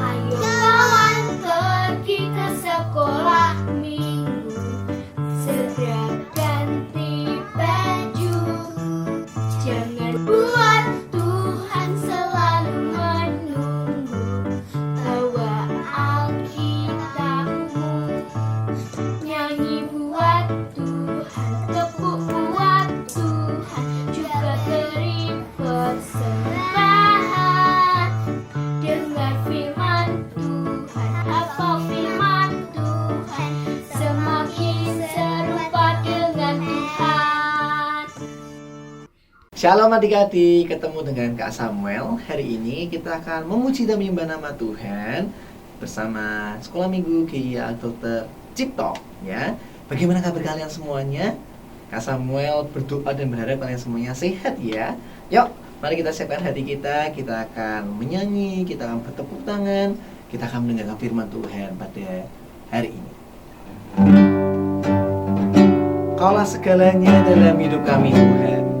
Ayo kawan pergi ke sekolah minggu, segera ganti baju. Jangan buat Tuhan selalu menunggu. Bawa Alkitabmu, nyanyi buat Tuhan, tepuk buat Tuhan, juga beri persembahan. Dengar firman Tuhan, hafal firman Tuhan, semakin serupa dengan Tuhan. Shalom adik-adik, ketemu dengan Kak Samuel. Hari ini kita akan memuji dan menyembah nama Tuhan bersama Sekolah Minggu GIA Dr. Cipto, ya. Bagaimana kabar kalian semuanya? Kak Samuel berdoa dan berharap kalian semuanya sehat, ya. Yuk, mari kita siapkan hati kita akan menyanyi, kita akan bertepuk tangan, kita akan mendengarkan firman Tuhan pada hari ini. Kaulah segalanya dalam hidup kami, Tuhan.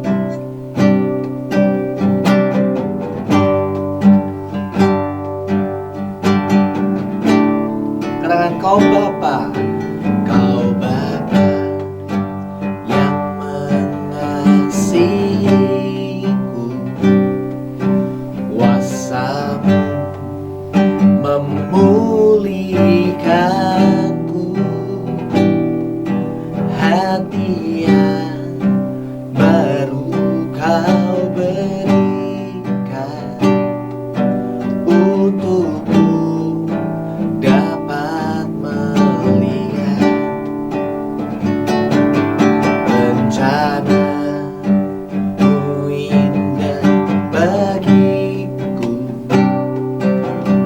Katakan, Kau Bapa, Kau Bapa yang mengasihiku, kuasa-Mu memulihkanku, hati yang baru Kau berikan untukku dapat melihat rencana-Mu indah bagiku.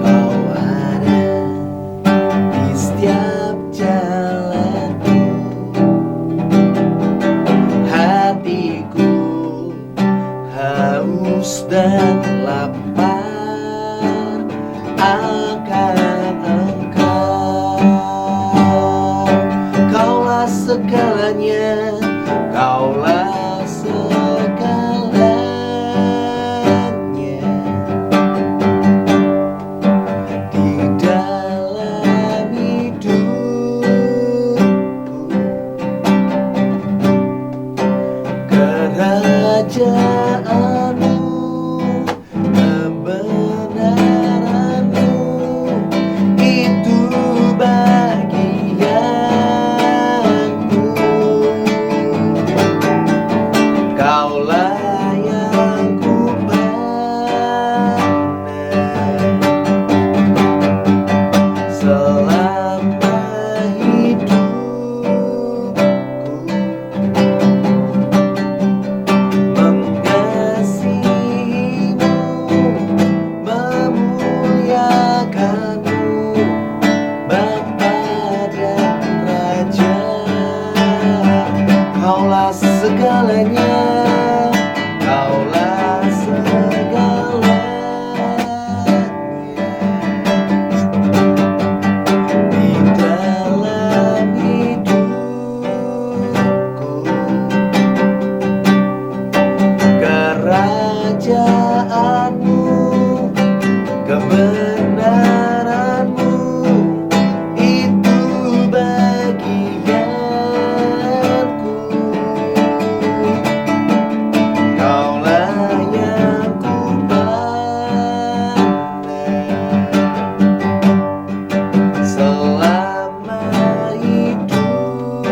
Kau ada di setiap jalanku, hatiku haus dan lapar akan Engkau. Kaulah segalanya, Kaulah segalanya di dalam hidupku. Kerajaan-Mu, kebenaran-Mu, itu bagianku. Kaulah yang kupandang selama hidupku, mengasihimu, memuliakanmu, Bapa dan Raja. Kaulah segalanya, Kaulah segalanya di dalam hidupku. Kerajaan-Mu, kebenaran-Mu, itu bagianku. Kaulah yang kupandang selama hidupku,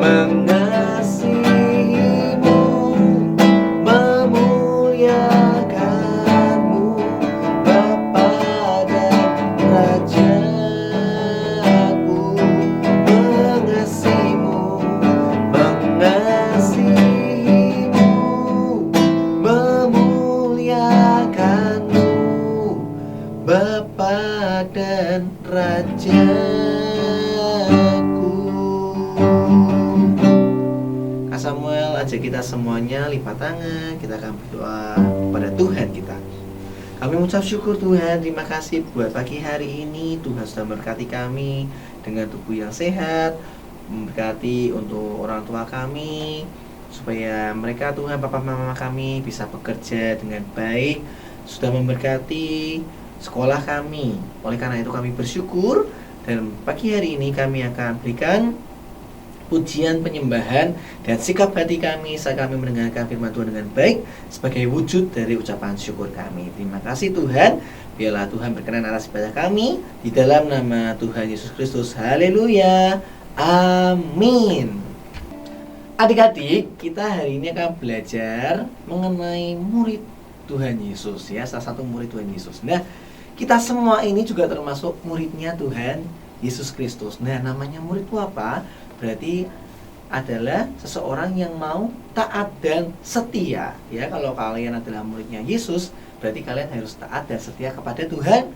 mengasihimu, memuliakanmu, Bapa dan Rajaku. Mengasihimu, memuliakanmu, Bapa dan Rajaku. Kak Samuel ajak kita semuanya lipat tangan, kita akan berdoa pada Tuhan kita. Kami mengucap syukur Tuhan, terima kasih buat pagi hari ini. Tuhan sudah memberkati kami dengan tubuh yang sehat, memberkati untuk orang tua kami, supaya mereka Tuhan, papa mama kami bisa bekerja dengan baik. Sudah memberkati sekolah kami. Oleh karena itu kami bersyukur, dan pagi hari ini kami akan berikan pujian, penyembahan, dan sikap hati kami saat kami mendengarkan firman Tuhan dengan baik sebagai wujud dari ucapan syukur kami. Terima kasih Tuhan. Biarlah Tuhan berkenan atas ibadah kami di dalam nama Tuhan Yesus Kristus. Haleluya. Amin. Adik-adik, kita hari ini akan belajar mengenai murid Tuhan Yesus, ya, salah satu murid Tuhan Yesus. Nah, kita semua ini juga termasuk muridnya Tuhan Yesus Kristus. Nah, namanya murid itu apa? Berarti adalah seseorang yang mau taat dan setia. Ya, kalau kalian adalah muridnya Yesus, berarti kalian harus taat dan setia kepada Tuhan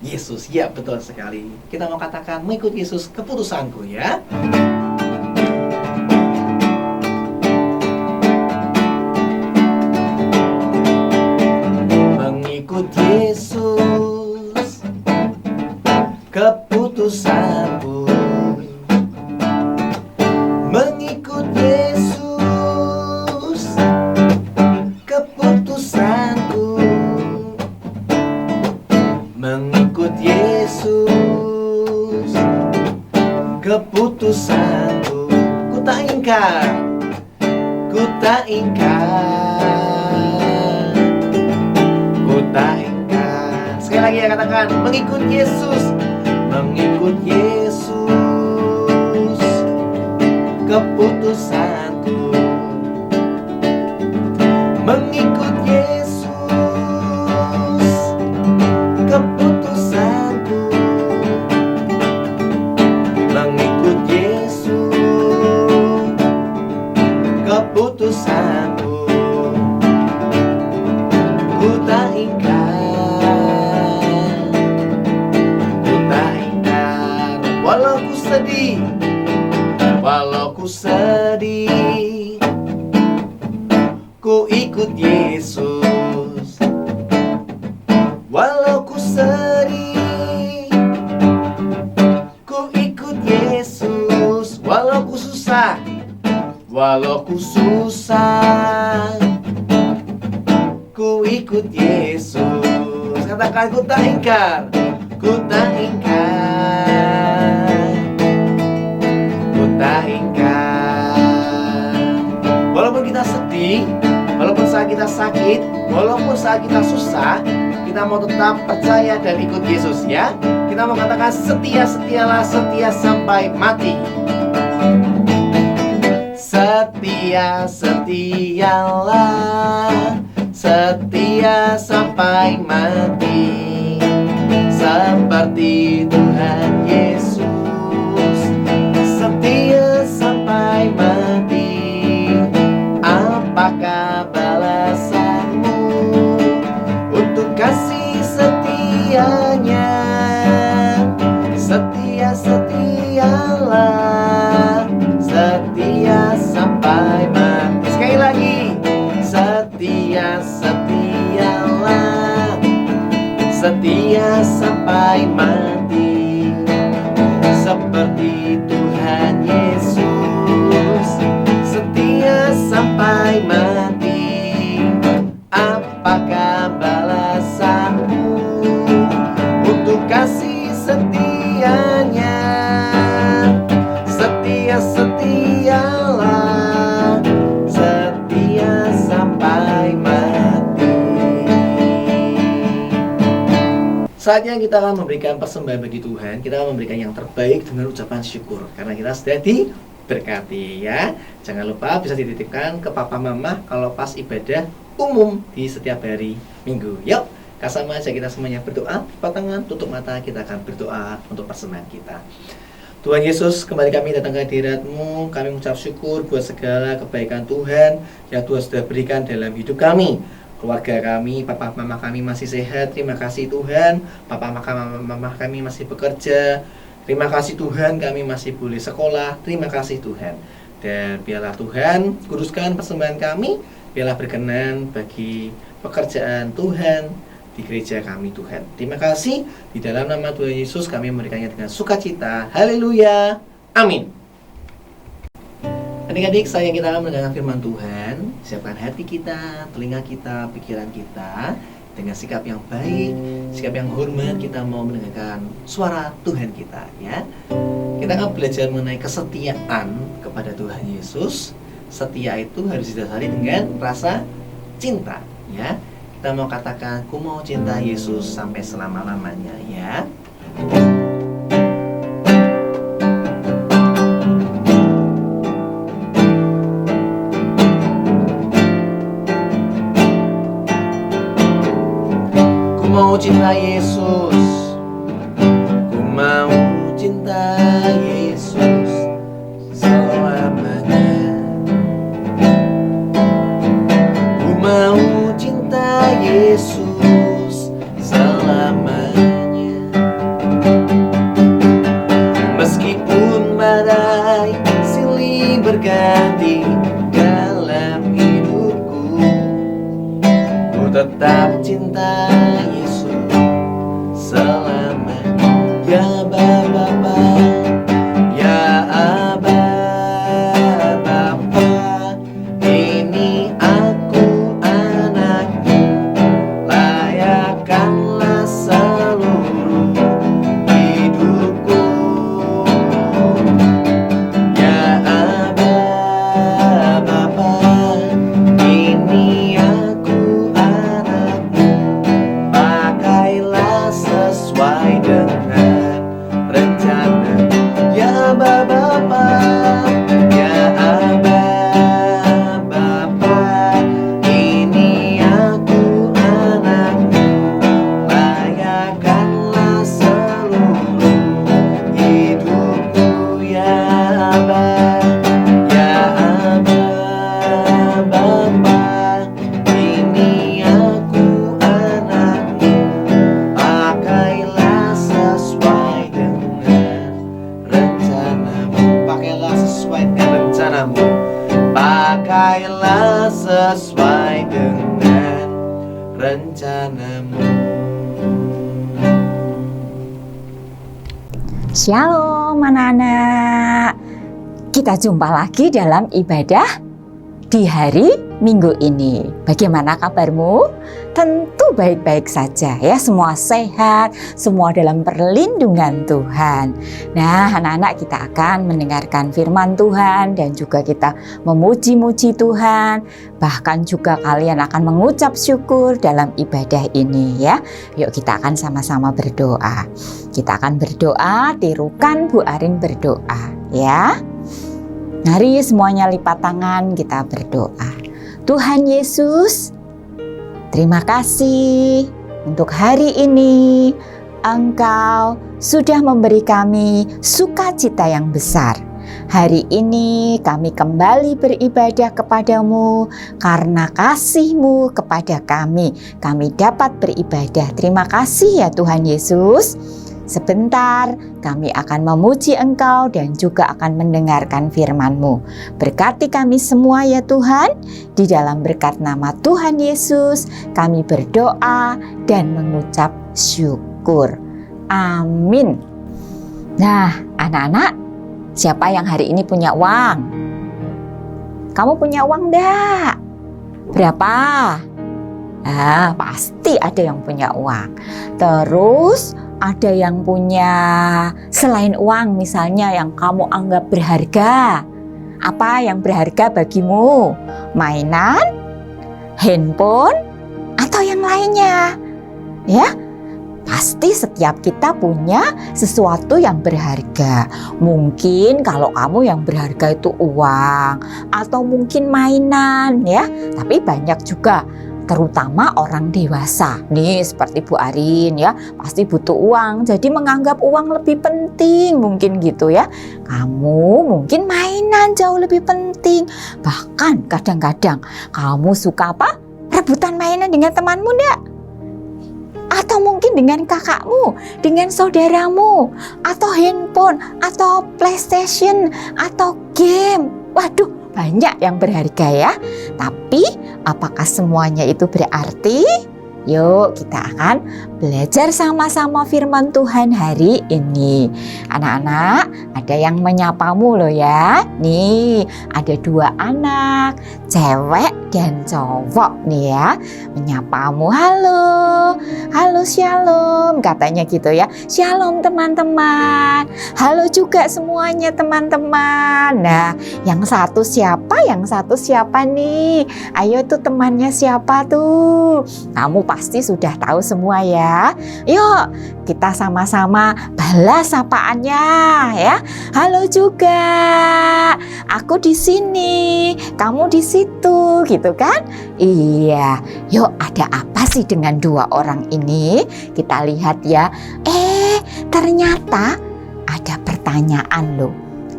Yesus. Ya, betul sekali. Kita mau katakan mengikut Yesus keputusanku, ya. Mengikut Yesus keputusanku. Mengikut Yesus keputusanku. Mengikut Yesus keputusanku. Ku tak ingkar, ku tak ingkar, ku tak ingkar. Sekali lagi ya, katakan mengikut Yesus. Mengikut Yesus keputusanku. Mengikut Yesus keputusanku. Mengikut Yesus keputusanku. Ku tak ingkar, ku tak ingkar. Walau ku sedih, walau ku sedih, ku ikut Yesus. Walau ku sedih, ku ikut Yesus. Walau ku susah, walau ku susah, ku ikut Yesus. Katakan ku tak ingkar, ku tak ingkar, tak ingkar. Walaupun kita sedih, walaupun saat kita sakit, walaupun saat kita susah, kita mau tetap percaya dan ikut Yesus, ya. Kita mau katakan setia, setialah, setia sampai mati. Setia, setialah, setia sampai mati, seperti Tuhan Yesus. Setia sampai mati. Apakah balasanmu untuk kasih setianya? Setia, setialah, setia sampai mati. Sekali lagi. Setia, setialah, setia sampai mati, seperti Tuhan Yesus. Setia sampai mati. Apakah balasanmu untuk kasih setianya? Setia, setialah, setia sampai mati. Saatnya kita akan memberikan persembahan bagi Tuhan. Kita akan memberikan yang terbaik dengan ucapan syukur, karena kita sudah diberkati, ya. Jangan lupa bisa dititipkan ke papa mama kalau pas ibadah umum di setiap hari Minggu. Yuk, sama aja kita semuanya berdoa. Lipat tangan, tutup mata, kita akan berdoa untuk persembahan kita. Tuhan Yesus, kembali kami datang ke hadirat-Mu. Kami mengucap syukur buat segala kebaikan Tuhan yang Tuhan sudah berikan dalam hidup kami. Keluarga kami, papa mama kami masih sehat. Terima kasih Tuhan. Papa mama kami masih bekerja. Terima kasih Tuhan, kami masih boleh sekolah. Terima kasih Tuhan. Dan biarlah Tuhan kuduskan persembahan kami. Biarlah berkenan bagi pekerjaan Tuhan di gereja kami Tuhan. Terima kasih, di dalam nama Tuhan Yesus kami memberikannya dengan sukacita. Haleluya, amin. Adik-adik, saya kita akan mendengarkan firman Tuhan. Siapkan hati kita, telinga kita, pikiran kita dengan sikap yang baik, sikap yang hormat. Kita mau mendengarkan suara Tuhan kita, ya. Kita akan belajar mengenai kesetiaan kepada Tuhan Yesus. Setia itu harus didasari dengan rasa cinta, ya. Kita mau katakan, ku mau cinta Yesus sampai selama-lamanya, ya. Ku mau cinta Yesus, ku mau cinta Yesus selamanya. Ku mau cinta Yesus selamanya. Meskipun badai silih berganti dalam hidupku, ku tetap cinta Yesus selamanya. Ya Bapa, ya Aba, Bapa, ini aku anakmu, layakkanlah seluruh hidupku. Ya Aba, Bapa, ini aku anakmu, pakailah sesuai dengan rencana. Ya Bapa, ya Aba, Bapa, ini aku anakmu, layakkanlah seluruh hidupku. Ya Aba, ya Aba, Bapa, ini aku anakmu, pakailah sesuai dengan rencanamu. Pakailah sesuai dengan rencanamu. Pakailah sesuai dengan rencanamu. Shalom anak-anak. Kita jumpa lagi dalam ibadah di hari Minggu ini. Bagaimana kabarmu? Tentu baik-baik saja ya, semua sehat, semua dalam perlindungan Tuhan. Nah, anak-anak, kita akan mendengarkan firman Tuhan dan juga kita memuji-muji Tuhan. Bahkan juga kalian akan mengucap syukur dalam ibadah ini ya. Yuk kita akan sama-sama berdoa. Kita akan berdoa, tirukan Bu Arin berdoa ya. Mari semuanya lipat tangan, kita berdoa. Tuhan Yesus, terima kasih untuk hari ini. Engkau sudah memberi kami sukacita yang besar. Hari ini kami kembali beribadah kepadamu karena kasih-Mu kepada kami. Kami dapat beribadah. Terima kasih ya Tuhan Yesus. Sebentar kami akan memuji Engkau dan juga akan mendengarkan firman-Mu. Berkati kami semua ya Tuhan. Di dalam berkat nama Tuhan Yesus kami berdoa dan mengucap syukur. Amin. Nah anak-anak, siapa yang hari ini punya uang? Kamu punya uang enggak? Berapa? Pasti ada yang punya uang. Terus ada yang punya selain uang, misalnya yang kamu anggap berharga. Apa yang berharga bagimu? Mainan, handphone, atau yang lainnya? Ya, pasti setiap kita punya sesuatu yang berharga. Mungkin kalau kamu yang berharga itu uang, atau mungkin mainan ya. Tapi banyak juga, terutama orang dewasa nih seperti Bu Arin ya, pasti butuh uang, jadi menganggap uang lebih penting mungkin gitu ya. Kamu mungkin mainan jauh lebih penting. Bahkan kadang-kadang kamu suka apa? Rebutan mainan dengan temanmu enggak? Atau mungkin dengan kakakmu, dengan saudaramu, atau handphone, atau PlayStation, atau game. Waduh, banyak yang berharga ya. Tapi apakah semuanya itu berarti? Yuk kita akan belajar sama-sama firman Tuhan hari ini. Anak-anak, ada yang menyapamu loh ya. Nih, ada 2 anak, cewek dan cowok nih ya. Menyapamu, halo, halo shalom, katanya gitu ya. Shalom teman-teman, halo juga semuanya teman-teman. Nah, yang satu siapa? Yang satu siapa nih? Ayo tuh temannya siapa tuh? Kamu pasti sudah tahu semua ya. Yuk kita sama-sama balas sapaannya ya. Halo juga, aku di sini, kamu di situ, gitu kan? Iya. Yuk, ada apa sih dengan 2 orang ini? Kita lihat ya. Ternyata ada pertanyaan loh.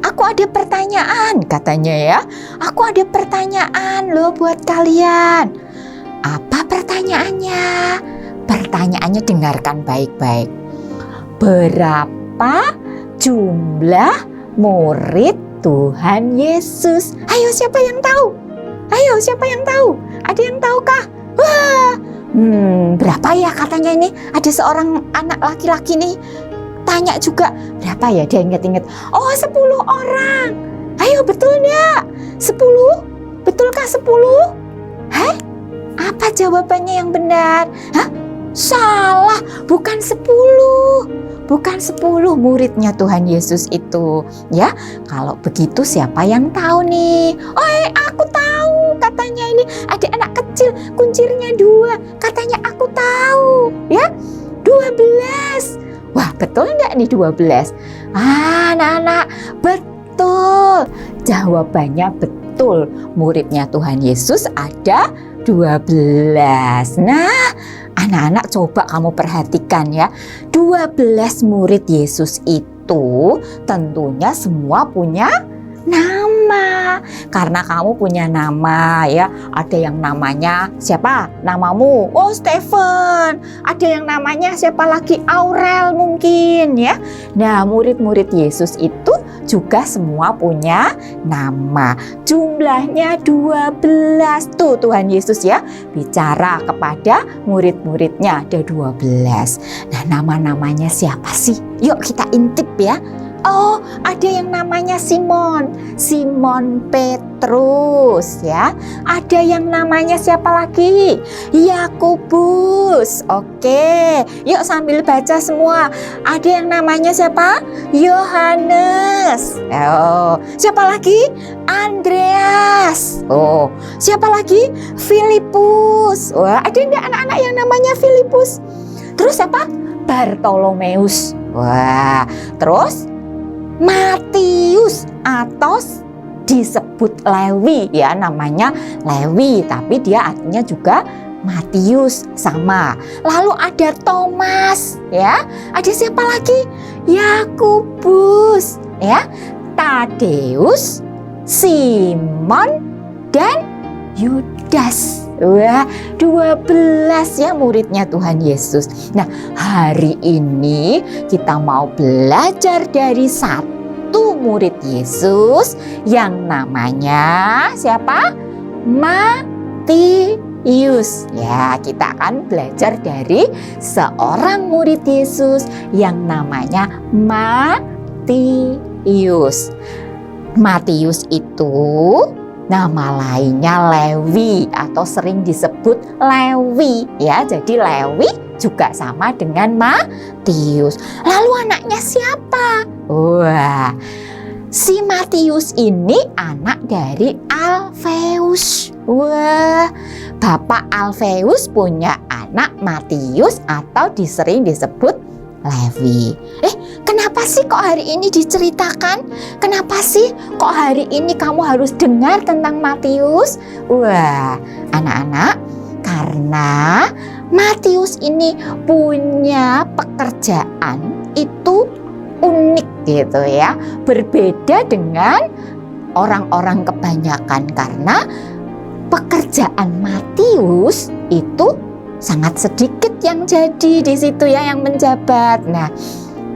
Aku ada pertanyaan katanya ya. Aku ada pertanyaan loh buat kalian. Apa pertanyaannya? Pertanyaannya dengarkan baik-baik. Berapa jumlah murid Tuhan Yesus? Ayo siapa yang tahu? Ayo siapa yang tahu? Ada yang tahukah? Wah, berapa ya katanya ini? Ada seorang anak laki-laki nih tanya juga, berapa ya? Dia ingat-ingat. Oh, 10 orang. Ayo betul enggak? 10? Betulkah 10? Hah? Apa jawabannya yang benar? Hah? Salah, bukan 10. Bukan 10 muridnya Tuhan Yesus itu. Ya, kalau begitu siapa yang tahu nih? Aku tahu. Katanya ini ada anak kecil, kuncirnya 2. Katanya aku tahu. Ya, 12. Wah, betul nggak nih 12? Anak-anak, betul. Jawabannya betul. Muridnya Tuhan Yesus ada 12. Nah, anak-anak coba kamu perhatikan ya. 12 murid Yesus itu tentunya semua punya nama. Karena kamu punya nama ya. Ada yang namanya siapa? Namamu? Oh, Stephen. Ada yang namanya siapa lagi? Aurel mungkin ya. Nah, murid-murid Yesus itu juga semua punya nama. Jumlahnya 12. Tuh Tuhan Yesus ya bicara kepada murid-muridnya, ada 12. Nah, nama-namanya siapa sih? Yuk kita intip ya. Oh, ada yang namanya Simon Petrus ya. Ada yang namanya siapa lagi? Yakobus. Oke, yuk sambil baca semua. Ada yang namanya siapa? Yohanes. Oh, siapa lagi? Andreas. Oh, siapa lagi? Filipus. Wah, ada enggak anak-anak yang namanya Filipus? Terus siapa? Bartolomeus. Wah, terus Matius atau disebut Lewi ya, namanya Lewi tapi dia artinya juga Matius sama. Lalu ada Thomas ya. Ada siapa lagi? Yakobus ya, Tadeus, Simon dan Yudas. Wah, 12 ya muridnya Tuhan Yesus. Nah, hari ini kita mau belajar dari satu murid Yesus yang namanya siapa? Matius. Ya, kita akan belajar dari seorang murid Yesus yang namanya Matius. Matius itu nama lainnya Lewi atau sering disebut Lewi ya. Jadi Lewi juga sama dengan Matius. Lalu anaknya siapa? Wah, si Matius ini anak dari Alfeus. Wah, Bapak Alfeus punya anak Matius atau sering disebut Lewi. Kenapa sih kok hari ini diceritakan? Kenapa sih kok hari ini kamu harus dengar tentang Matius? Wah, anak-anak, karena Matius ini punya pekerjaan itu unik gitu ya. Berbeda dengan orang-orang kebanyakan karena pekerjaan Matius itu sangat sedikit yang jadi di situ ya, yang menjabat. Nah,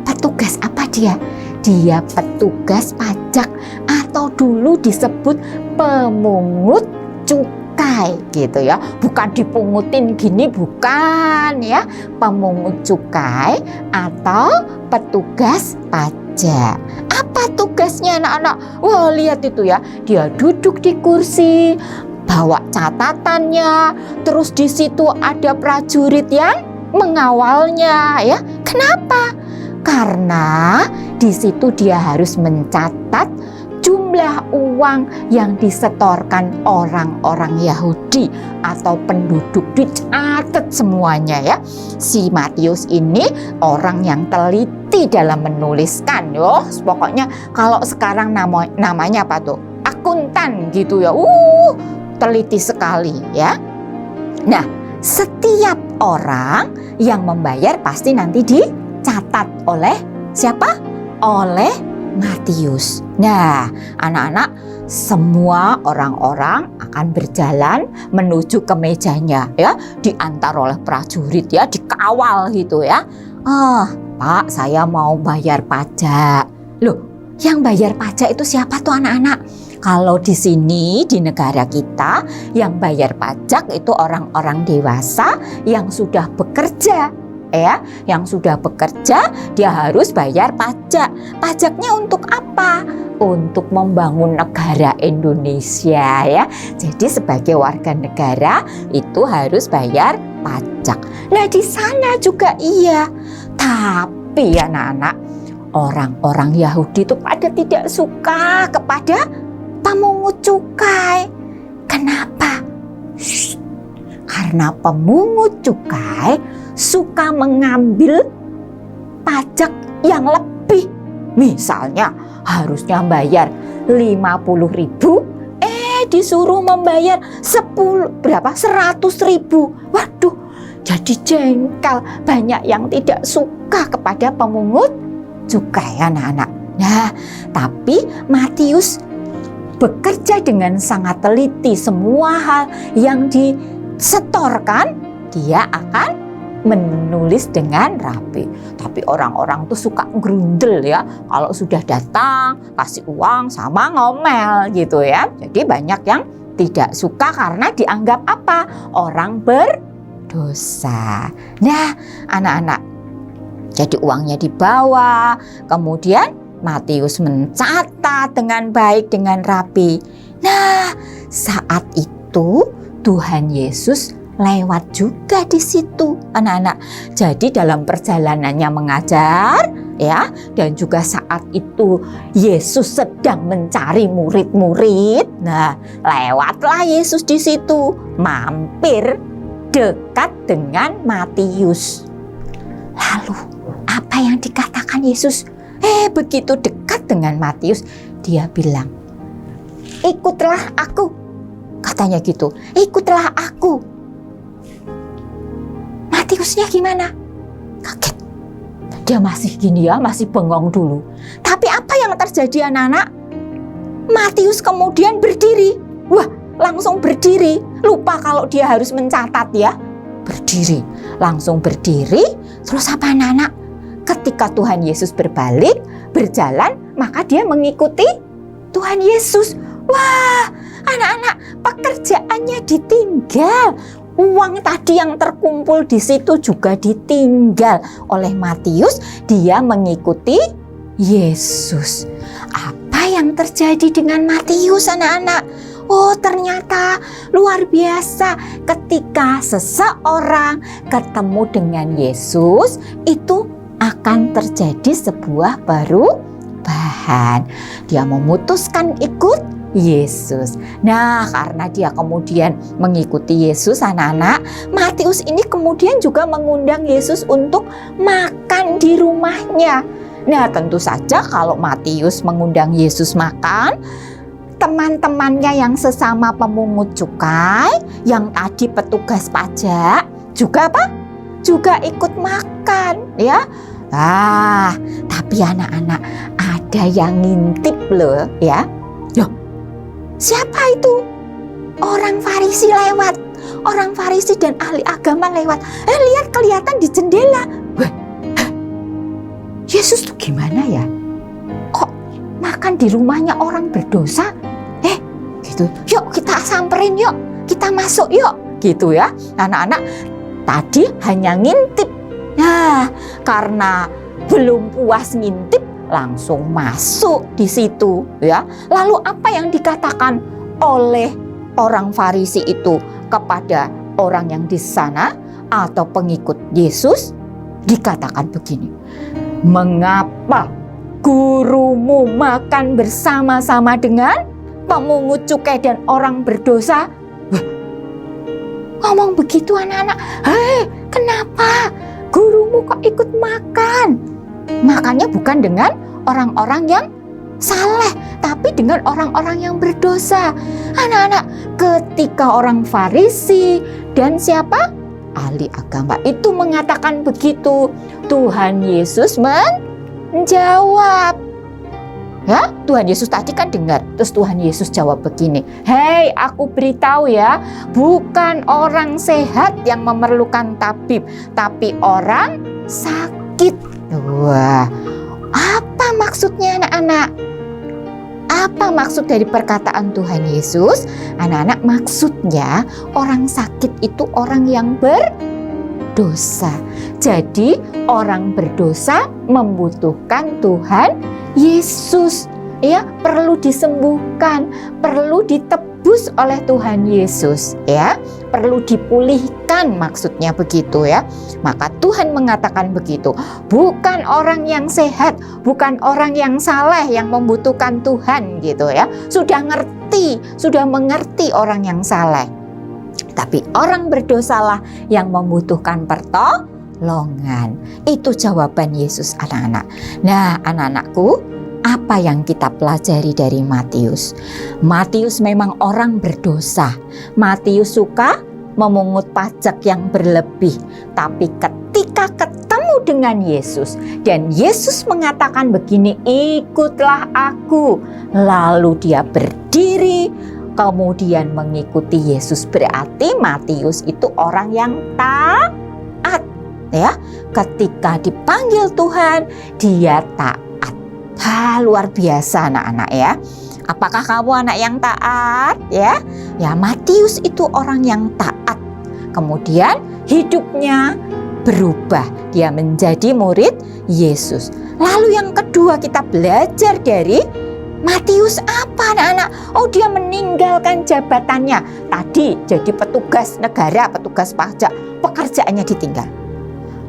petugas apa dia? Dia petugas pajak atau dulu disebut pemungut cukai. cukai gitu ya. Bukan dipungutin gini, bukan ya. Pemungut cukai atau petugas pajak. Apa tugasnya anak-anak? Wah, lihat itu ya. Dia duduk di kursi, bawa catatannya, terus di situ ada prajurit yang mengawalnya ya. Kenapa? Karena di situ dia harus mencatat jumlah uang yang disetorkan orang-orang Yahudi atau penduduk, dicatat semuanya ya. Si Matius ini orang yang teliti dalam menuliskan. Pokoknya kalau sekarang namanya apa tuh? Akuntan gitu ya. Teliti sekali ya. Nah, setiap orang yang membayar pasti nanti dicatat oleh siapa? Oleh Matius. Nah, anak-anak, semua orang-orang akan berjalan menuju ke mejanya ya, diantar oleh prajurit ya, dikawal gitu ya. Pak, saya mau bayar pajak. Loh, yang bayar pajak itu siapa tuh anak-anak? Kalau di sini di negara kita yang bayar pajak itu orang-orang dewasa yang sudah bekerja. Ya, yang sudah bekerja dia harus bayar pajak. Pajaknya untuk apa? Untuk membangun negara Indonesia ya. Jadi sebagai warga negara itu harus bayar pajak. Nah, di sana juga iya. Tapi anak-anak, orang-orang Yahudi itu pada tidak suka kepada pemungut cukai. Kenapa? Karena pemungut cukai suka mengambil pajak yang lebih. Misalnya harusnya bayar 50.000, disuruh membayar 100.000. Waduh, jadi jengkel. Banyak yang tidak suka kepada pemungut cukai anak-anak. Nah, tapi Matius bekerja dengan sangat teliti. Semua hal yang disetorkan dia akan menulis dengan rapi. Tapi orang-orang tuh suka grundel ya. Kalau sudah datang kasih uang sama ngomel gitu ya. Jadi banyak yang tidak suka karena dianggap apa? Orang berdosa. Nah, anak-anak, jadi uangnya dibawa, kemudian Matius mencatat dengan baik, dengan rapi. Nah, saat itu Tuhan Yesus lewat juga di situ, anak-anak. Jadi dalam perjalanannya mengajar ya, dan juga saat itu Yesus sedang mencari murid-murid. Nah, lewatlah Yesus di situ, mampir dekat dengan Matius. Lalu apa yang dikatakan Yesus? Begitu dekat dengan Matius, dia bilang, "Ikutlah aku." Katanya gitu, "Ikutlah aku." Matiusnya gimana? Kaget. Dia masih gini ya, masih bengong dulu. Tapi apa yang terjadi anak-anak? Matius kemudian berdiri. Wah, langsung berdiri. Lupa kalau dia harus mencatat ya. Berdiri, langsung berdiri. Terus apa anak-anak? Ketika Tuhan Yesus berbalik, berjalan, maka dia mengikuti Tuhan Yesus. Wah, anak-anak, pekerjaannya ditinggal. Uang tadi yang terkumpul di situ juga ditinggal oleh Matius. Dia mengikuti Yesus. Apa yang terjadi dengan Matius, anak-anak? Oh, ternyata luar biasa. Ketika seseorang ketemu dengan Yesus, itu akan terjadi sebuah perubahan. Dia memutuskan ikut Yesus. Nah, karena dia kemudian mengikuti Yesus, anak-anak, Matius ini kemudian juga mengundang Yesus untuk makan di rumahnya. Nah, tentu saja kalau Matius mengundang Yesus makan, teman-temannya yang sesama pemungut cukai, yang tadi petugas pajak, juga apa? Juga ikut makan, ya. Tapi anak-anak, ada yang ngintip loh, ya. Siapa itu? Orang Farisi lewat. Orang Farisi dan ahli agama lewat. Lihat, kelihatan di jendela. Yesus tuh gimana ya? Kok makan di rumahnya orang berdosa? Gitu. Yuk kita samperin yuk. kita masuk yuk, gitu ya. Anak-anak tadi hanya ngintip. Nah, karena belum puas ngintip, langsung masuk di situ ya. Lalu apa yang dikatakan oleh orang Farisi itu kepada orang yang di sana atau pengikut Yesus? Dikatakan begini, mengapa gurumu makan bersama-sama dengan pemungut cukai dan orang berdosa? Wah, ngomong begitu anak-anak, hei, kenapa gurumu kok ikut makan? Makannya bukan dengan orang-orang yang saleh, tapi dengan orang-orang yang berdosa. Anak-anak, ketika orang Farisi dan siapa? Ahli agama itu mengatakan begitu, Tuhan Yesus menjawab. Ya, Tuhan Yesus tadi kan dengar, terus Tuhan Yesus jawab begini, hei, aku beritahu ya, bukan orang sehat yang memerlukan tabib, tapi orang sakit. Wah, apa maksudnya anak-anak? Apa maksud dari perkataan Tuhan Yesus? Anak-anak, maksudnya orang sakit itu orang yang berdosa. Jadi orang berdosa membutuhkan Tuhan Yesus. Ya, perlu disembuhkan, perlu ditebus oleh Tuhan Yesus, ya. Perlu dipulihkan, maksudnya begitu ya. Maka Tuhan mengatakan begitu. Bukan orang yang sehat, bukan orang yang saleh yang membutuhkan Tuhan gitu ya. Sudah mengerti orang yang saleh. Tapi orang berdosalah yang membutuhkan pertolongan. Itu jawaban Yesus, anak-anak. Nah, anak-anakku, apa yang kita pelajari dari Matius? Matius memang orang berdosa. Matius suka memungut pajak yang berlebih. Tapi ketika ketemu dengan Yesus dan Yesus mengatakan begini, ikutlah aku. Lalu dia berdiri, kemudian mengikuti Yesus. Berarti Matius itu orang yang taat. Ya, ketika dipanggil Tuhan, dia taat. Luar biasa anak-anak ya. Apakah kamu anak yang taat ya? Ya, Matius itu orang yang taat. Kemudian hidupnya berubah. Dia menjadi murid Yesus. Lalu yang kedua kita belajar dari Matius apa anak-anak? Oh, dia meninggalkan jabatannya. Tadi jadi petugas negara, petugas pajak. Pekerjaannya ditinggal.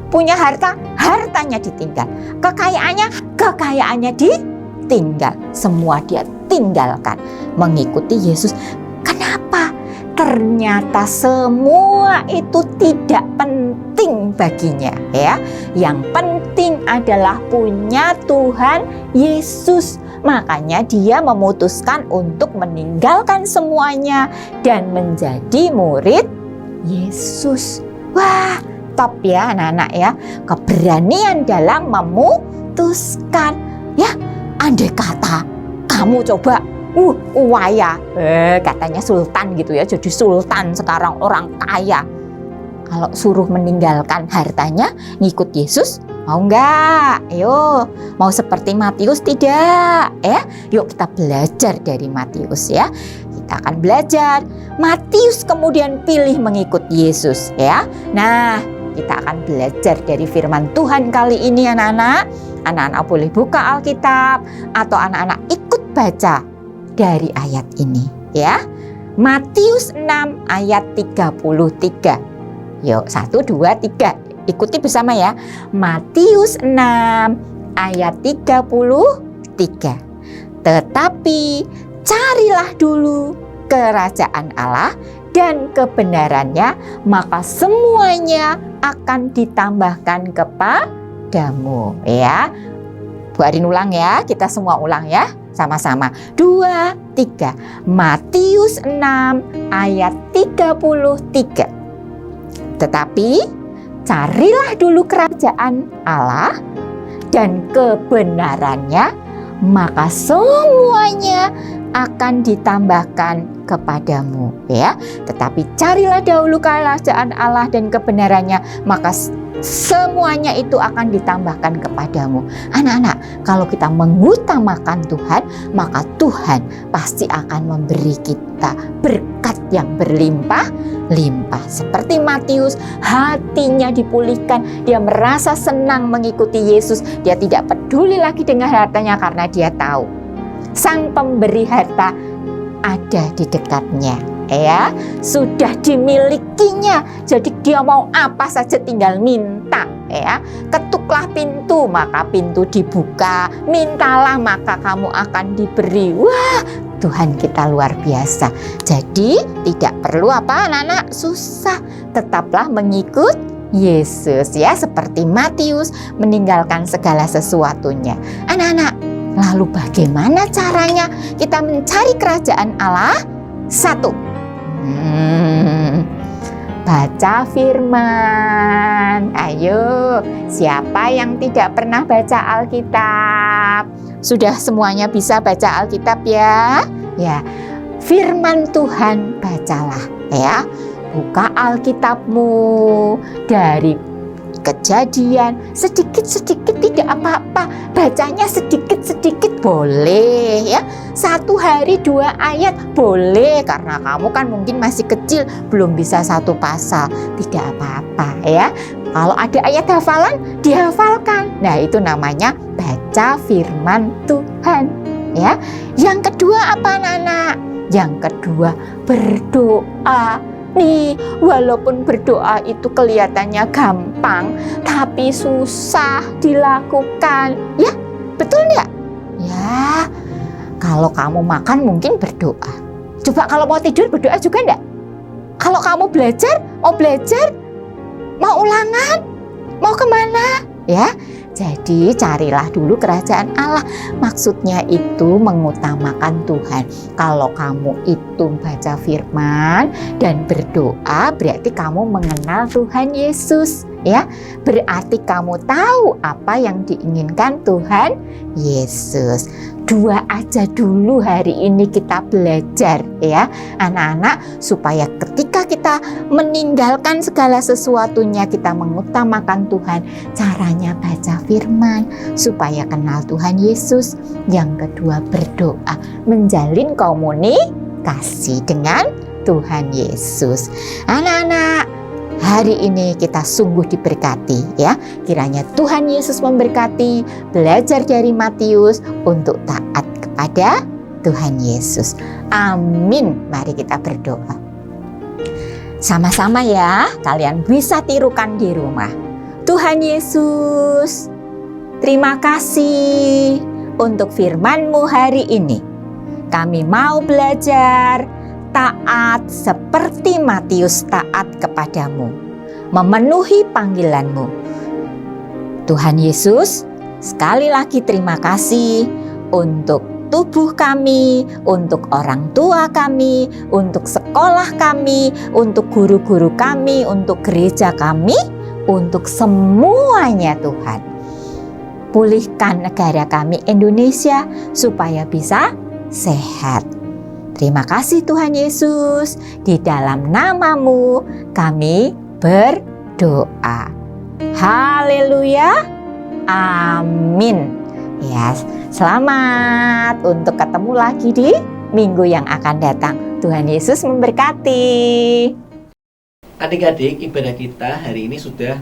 Punya harta, hartanya ditinggal. Kekayaannya ditinggal. Semua dia tinggalkan. Mengikuti Yesus. Kenapa? Ternyata semua itu tidak penting baginya ya. Yang penting adalah punya Tuhan Yesus. Makanya dia memutuskan untuk meninggalkan semuanya dan menjadi murid Yesus. Wah, top ya anak-anak ya. Keberanian dalam memutuskan. Ya, andai kata kamu coba waya, katanya sultan gitu ya, jadi sultan sekarang orang kaya. Kalau suruh meninggalkan hartanya, ngikut Yesus, mau enggak? Ayo, mau seperti Matius tidak? Ya, yuk kita belajar dari Matius ya. Kita akan belajar. Matius kemudian pilih mengikut Yesus ya. Nah, kita akan belajar dari firman Tuhan kali ini anak-anak. Anak-anak boleh buka Alkitab atau anak-anak ikut baca dari ayat ini ya. Matius 6 ayat 33. Yuk 1, 2, 3. Ikuti bersama ya. Matius 6 ayat 33. Tetapi carilah dulu kerajaan Allah dan kebenarannya, maka semuanya akan ditambahkan kepadamu ya. Bu Arin ulang ya, kita semua ulang ya. Sama-sama. 2, 3. Matius 6 ayat 33. Tetapi carilah dulu kerajaan Allah dan kebenarannya, maka semuanya akan ditambahkan kepadamu, ya. Tetapi carilah dahulu kerajaan Allah dan kebenarannya, maka semuanya itu akan ditambahkan kepadamu. Anak-anak, kalau kita mengutamakan Tuhan, maka Tuhan pasti akan memberi kita berkat yang berlimpah-limpah. Seperti Matius, hatinya dipulihkan, dia merasa senang mengikuti Yesus. Dia tidak peduli lagi dengan hartanya karena dia tahu Sang Pemberi harta ada di dekatnya, ya, sudah dimilikinya. Jadi dia mau apa saja tinggal minta, ya. Ketuklah pintu maka pintu dibuka, mintalah maka kamu akan diberi. Wah, Tuhan kita luar biasa. Jadi tidak perlu apa anak-anak susah, tetaplah mengikut Yesus, ya, seperti Matius meninggalkan segala sesuatunya. Anak-anak, lalu bagaimana caranya kita mencari kerajaan Allah? 1, baca firman. Ayo, siapa yang tidak pernah baca Alkitab? Sudah semuanya bisa baca Alkitab, ya? Ya, firman Tuhan bacalah, ya. Buka Alkitabmu dari Kejadian, sedikit-sedikit tidak apa-apa, bacanya sedikit-sedikit boleh, ya. 1 hari 2 ayat boleh, karena kamu kan mungkin masih kecil, belum bisa 1 pasal, tidak apa-apa, ya. Kalau ada ayat hafalan, dihafalkan. Nah, itu namanya baca firman Tuhan, ya. Yang kedua apa, anak-anak? Yang kedua, berdoa. Nih, walaupun berdoa itu kelihatannya gampang, tapi susah dilakukan. Ya, betul enggak? Ya, kalau kamu makan mungkin berdoa. Coba kalau mau tidur berdoa juga enggak? Kalau kamu belajar, mau ulangan, mau kemana? Ya, jadi carilah dulu kerajaan Allah. Maksudnya itu mengutamakan Tuhan. Kalau kamu itu baca firman dan berdoa, berarti kamu mengenal Tuhan Yesus, ya. Berarti kamu tahu apa yang diinginkan Tuhan Yesus. 2 aja dulu hari ini kita belajar, ya anak-anak, supaya ketika kita meninggalkan segala sesuatunya, kita mengutamakan Tuhan. Caranya baca firman supaya kenal Tuhan Yesus. Yang kedua, berdoa, menjalin komunikasi dengan Tuhan Yesus. Anak-anak, hari ini kita sungguh diberkati, ya. Kiranya Tuhan Yesus memberkati, belajar dari Matius untuk taat kepada Tuhan Yesus. Amin. Mari kita berdoa. Sama-sama ya, kalian bisa tirukan di rumah. Tuhan Yesus, terima kasih untuk firman-Mu hari ini. Kami mau belajar taat seperti Matius taat kepadamu, memenuhi panggilan-Mu. Tuhan Yesus, sekali lagi terima kasih untuk tubuh kami, untuk orang tua kami, untuk sekolah kami, untuk guru-guru kami, untuk gereja kami, untuk semuanya Tuhan. Pulihkan negara kami Indonesia supaya bisa sehat. Terima kasih Tuhan Yesus, di dalam nama-Mu kami berdoa. Haleluya, amin. Ya, selamat untuk ketemu lagi di minggu yang akan datang. Tuhan Yesus memberkati. Adik-adik, ibadah kita hari ini sudah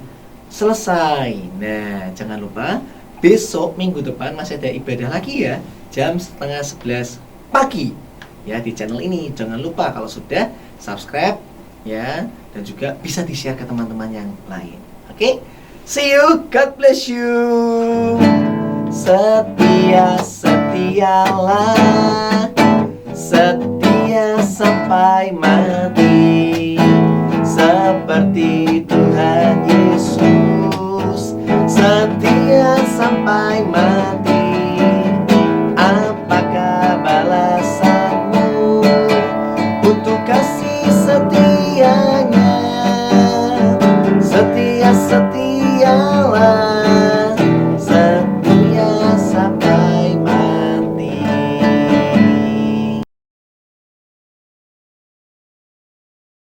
selesai. Nah, jangan lupa besok minggu depan masih ada ibadah lagi ya, jam 10:30 pagi. Ya, di channel ini. Jangan lupa kalau sudah subscribe ya, dan juga bisa di-share ke teman-teman yang lain. Oke? See you. God bless you. Setialah, setia sampai mati, seperti Tuhan Yesus. Setia sampai mati. Apakah balasanmu untuk kasih setianya? Setia-setialah.